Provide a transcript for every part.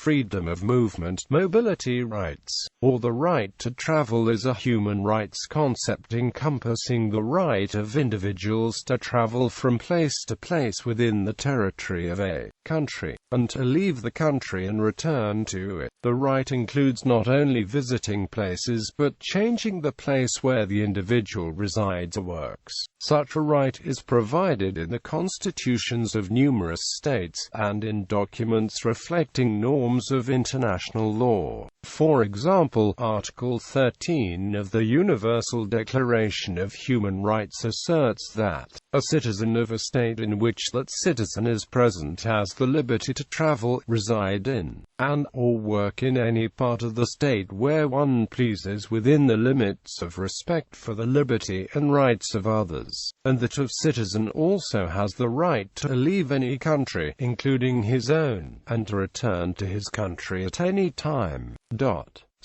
freedom of movement, mobility rights, or the right to travel is a human rights concept encompassing the right of individuals to travel from place to place within the territory of a country, and to leave the country and return to it. The right includes not only visiting places but changing the place where the individual resides or works. Such a right is provided in the constitutions of numerous states, and in documents reflecting norms of international law. For example, Article 13 of the Universal Declaration of Human Rights asserts that a citizen of a state in which that citizen is present has the liberty to travel, reside in, and/or work in any part of the state where one pleases within the limits of respect for the liberty and rights of others, and that a citizen also has the right to leave any country, including his own, and to return to his country at any time.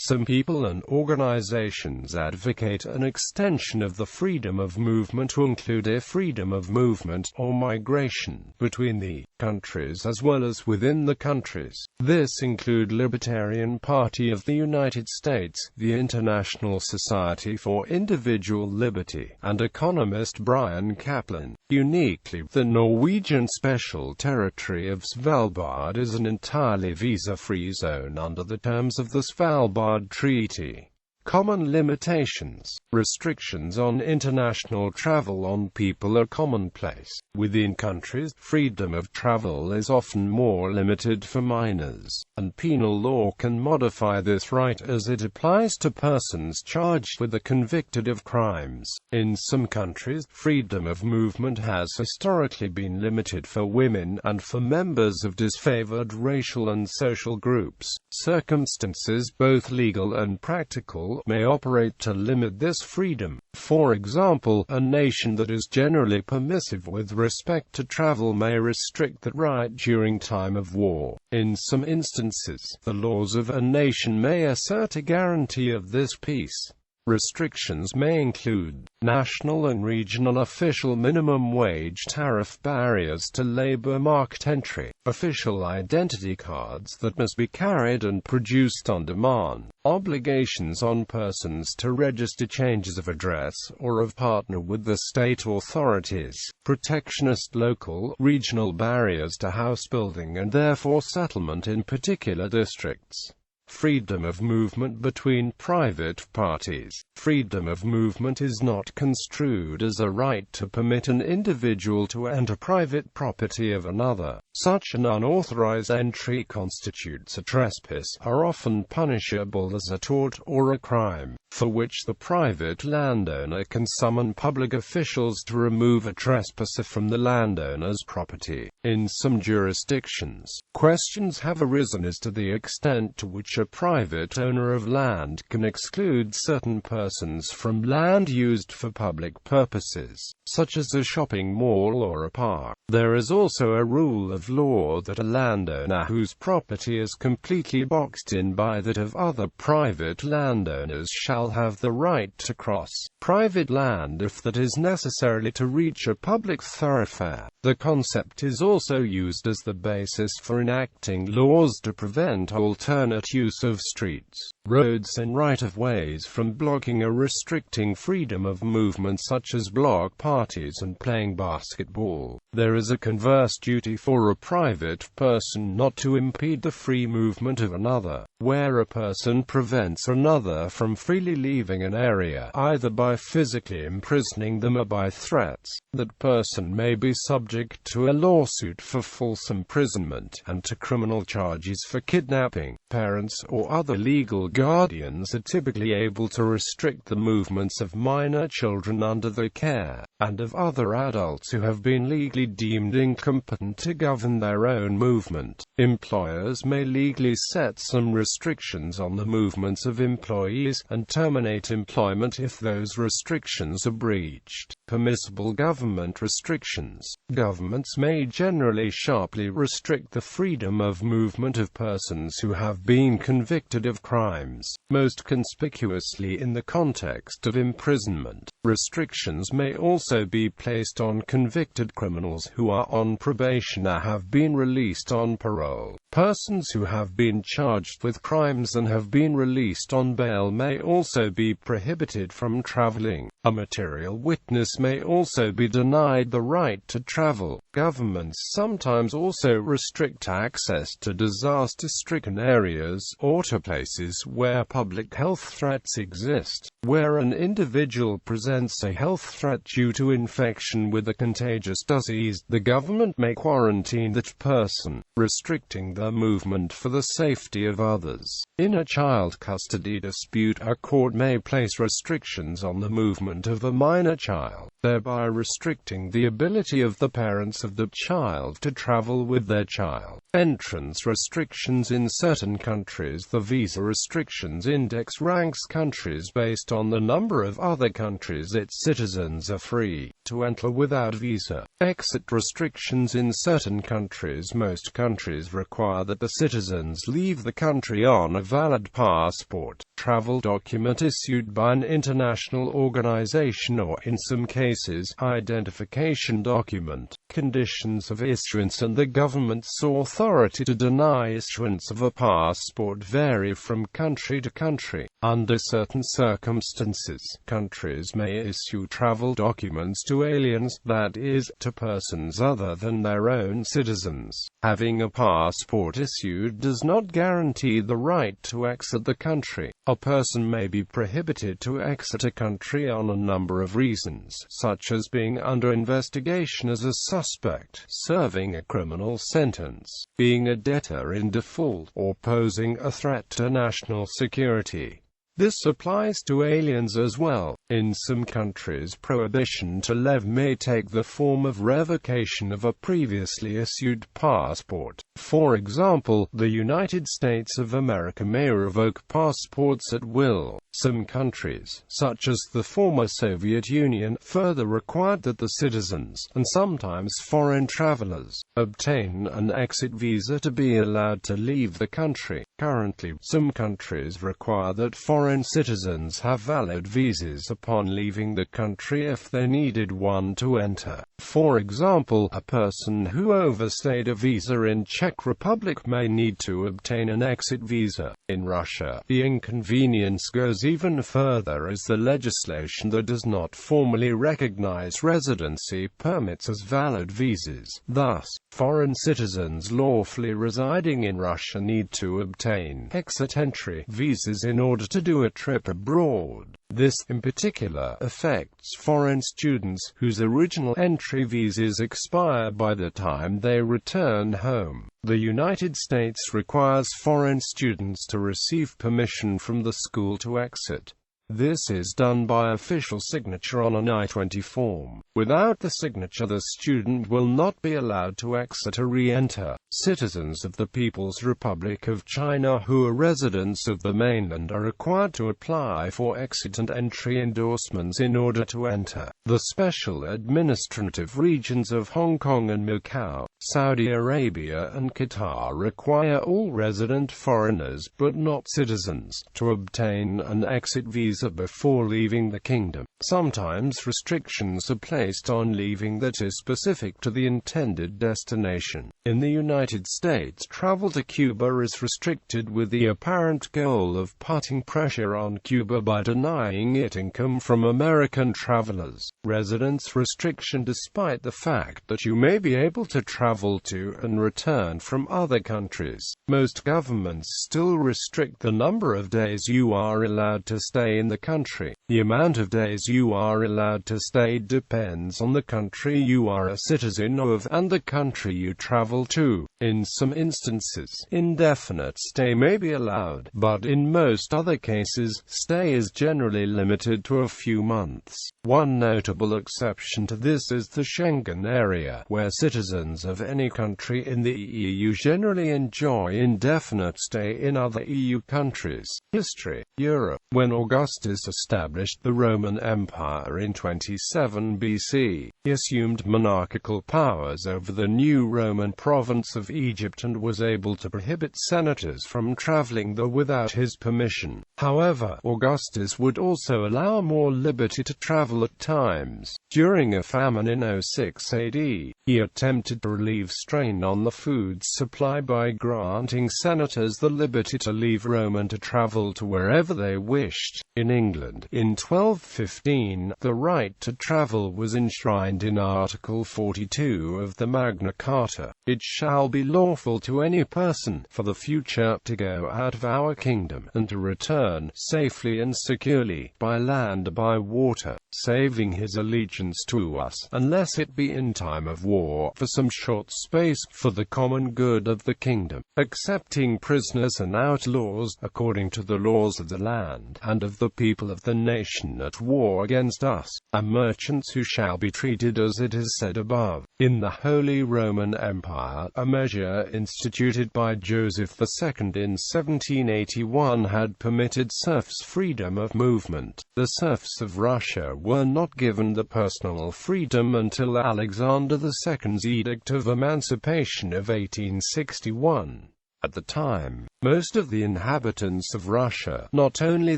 Some people and organizations advocate an extension of the freedom of movement to include a freedom of movement, or migration, between the countries as well as within the countries. This include Libertarian Party of the United States, the International Society for Individual Liberty, and economist Brian Kaplan. Uniquely, the Norwegian Special Territory of Svalbard is an entirely visa-free zone under the terms of the Svalbard Treaty. Common limitations. Restrictions on international travel on people are commonplace. Within countries, freedom of travel is often more limited for minors, and penal law can modify this right as it applies to persons charged with or convicted of crimes. In some countries, freedom of movement has historically been limited for women and for members of disfavored racial and social groups. Circumstances, both legal and practical, may operate to limit this freedom. For example, a nation that is generally permissive with respect to travel may restrict that right during time of war. In some instances, the laws of a nation may assert a guarantee of this peace. Restrictions may include national and regional official minimum wage tariff, barriers to labor market entry, official identity cards that must be carried and produced on demand, obligations on persons to register changes of address or of partner with the state authorities, protectionist local, regional barriers to house building and therefore settlement in particular districts. Freedom of movement between private parties. Freedom of movement is not construed as a right to permit an individual to enter private property of another. Such an unauthorized entry constitutes a trespass, are often punishable as a tort or a crime, for which the private landowner can summon public officials to remove a trespasser from the landowner's property. In some jurisdictions, questions have arisen as to the extent to which a private owner of land can exclude certain persons from land used for public purposes, such as a shopping mall or a park. There is also a rule of law that a landowner whose property is completely boxed in by that of other private landowners shall have the right to cross private land if that is necessary to reach a public thoroughfare. The concept is also used as the basis for enacting laws to prevent alternate use of streets, roads and right-of-ways from blocking or restricting freedom of movement, such as block parties and playing basketball. There is a converse duty for a private person not to impede the free movement of another. Where a person prevents another from freely leaving an area, either by physically imprisoning them or by threats, that person may be subject to a lawsuit for false imprisonment, and to criminal charges for kidnapping. Parents or other legal guardians are typically able to restrict the movements of minor children under the care and of other adults who have been legally deemed incompetent to govern their own movement. Employers may legally set some restrictions on the movements of employees, and terminate employment if those restrictions are breached. Permissible government restrictions. Governments may generally sharply restrict the freedom of movement of persons who have been convicted of crime. crimes, most conspicuously in the context of imprisonment. Restrictions may also be placed on convicted criminals who are on probation or have been released on parole. Persons who have been charged with crimes and have been released on bail may also be prohibited from traveling. A material witness may also be denied the right to travel. Governments sometimes also restrict access to disaster-stricken areas, or to places where public health threats exist. Where an individual presents a health threat due to infection with a contagious disease, the government may quarantine that person, restricting their movement for the safety of others. In a child custody dispute, a court may place restrictions on the movement of a minor child, thereby restricting the ability of the parents of the child to travel with their child. Entrance restrictions in certain countries. The Visa Restrictions Index ranks countries based on the number of other countries its citizens are free to enter without visa. Exit restrictions in certain countries. Most countries require that the citizens leave the country on a valid passport, travel document issued by an international organization, or in some cases, identification document. Conditions of issuance and the government's authority to deny issuance of a passport vary from country to country. Under certain circumstances, countries may issue travel documents to aliens, that is, to persons other than their own citizens. Having a passport issued does not guarantee the right to exit the country. A person may be prohibited to exit a country on a number of reasons, such as being under investigation as a suspect, serving a criminal sentence, being a debtor in default, or posing a threat to national security. This applies to aliens as well. In some countries, prohibition to leave may take the form of revocation of a previously issued passport. For example, the United States of America may revoke passports at will. Some countries, such as the former Soviet Union, further required that the citizens, and sometimes foreign travelers, obtain an exit visa to be allowed to leave the country. Currently, some countries require that foreign citizens have valid visas upon leaving the country if they needed one to enter. For example, a person who overstayed a visa in Czech Republic may need to obtain an exit visa. In Russia, the inconvenience goes even further, as the legislation that does not formally recognize residency permits as valid visas. Thus, foreign citizens lawfully residing in Russia need to obtain exit-entry visas in order to do a trip abroad. This, in particular, affects foreign students whose original entry visas expire by the time they return home. The United States requires foreign students to receive permission from the school to exit. This is done by official signature on an I-20 form. Without the signature, the student will not be allowed to exit or re-enter. Citizens of the People's Republic of China who are residents of the mainland are required to apply for exit and entry endorsements in order to enter. The special administrative regions of Hong Kong and Macau, Saudi Arabia and Qatar require all resident foreigners, but not citizens, to obtain an exit visa before leaving the kingdom. Sometimes restrictions are placed on leaving that is specific to the intended destination. In the United States, travel to Cuba is restricted with the apparent goal of putting pressure on Cuba by denying it income from American travelers. Residence restriction. Despite the fact that you may be able to travel to and return from other countries, most governments still restrict the number of days you are allowed to stay in the country. The amount of days you are allowed to stay depends on the country you are a citizen of and the country you travel to. In some instances, indefinite stay may be allowed, but in most other cases, stay is generally limited to a few months. One notable exception to this is the Schengen area, where citizens of of any country in the EU generally enjoy indefinite stay in other EU countries. History. Europe. When Augustus established the Roman Empire in 27 BC, he assumed monarchical powers over the new Roman province of Egypt and was able to prohibit senators from traveling there without his permission. However, Augustus would also allow more liberty to travel at times. During a famine in 06 AD, he attempted to relieve strain on the food supply by granting senators the liberty to leave Rome and to travel to wherever they wished. In England, in 1215, the right to travel was enshrined in Article 42 of the Magna Carta. It shall be lawful to any person, for the future, to go out of our kingdom, and to return, safely and securely, by land or by water, saving his allegiance to us, unless it be in time of war, for some short space, for the common good of the kingdom, accepting prisoners and outlaws, according to the laws of the land, and of the people of the nation at war against us, and merchants who shall be treated as it is said above. In the Holy Roman Empire, a measure instituted by Joseph II in 1781 had permitted serfs freedom of movement. The serfs of Russia were not given the personal freedom until Alexander II's Edict of Emancipation of 1861. At the time, most of the inhabitants of Russia, not only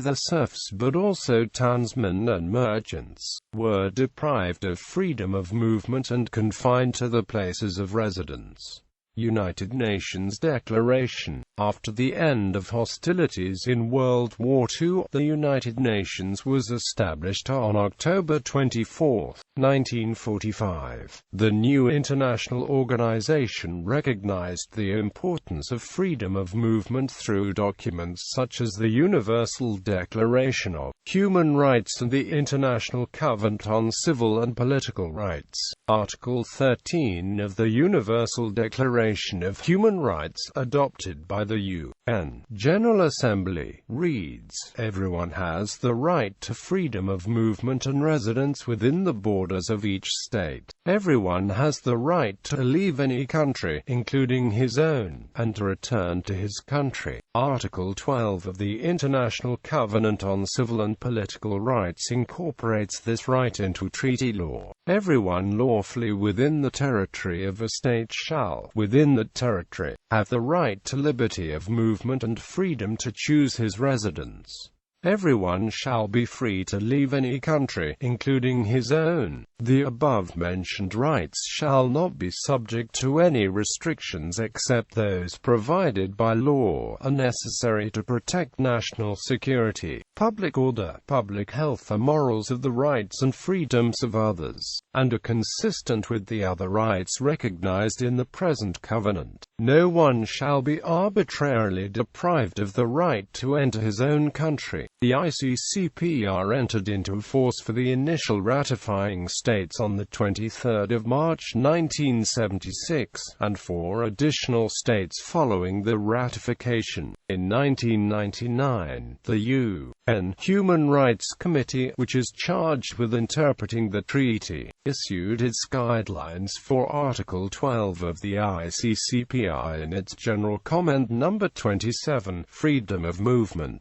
the serfs but also townsmen and merchants, were deprived of freedom of movement and confined to the places of residence. United Nations Declaration. After the end of hostilities in World War II, the United Nations was established on October 24, 1945. The new international organization recognized the importance of freedom of movement through documents such as the Universal Declaration of Human Rights and the International Covenant on Civil and Political Rights. Article 13 of the Universal Declaration of Human Rights, adopted by the UN General Assembly, reads, "Everyone has the right to freedom of movement and residence within the borders of each state. Everyone has the right to leave any country, including his own, and to return to his country." Article 12 of the International Covenant on Civil and Political Rights incorporates this right into treaty law. Everyone lawfully within the territory of a state shall, within the territory, have the right to liberty of movement and freedom to choose his residence. Everyone shall be free to leave any country, including his own. The above-mentioned rights shall not be subject to any restrictions except those provided by law, are necessary to protect national security, public order, public health or morals of the rights and freedoms of others, and are consistent with the other rights recognized in the present covenant. No one shall be arbitrarily deprived of the right to enter his own country. The ICCPR entered into force for the initial ratifying states on the 23rd of March 1976, and for additional states following the ratification. In 1999, the UN Human Rights Committee, which is charged with interpreting the treaty, issued its guidelines for Article 12 of the ICCPR in its General Comment No. 27, Freedom of Movement.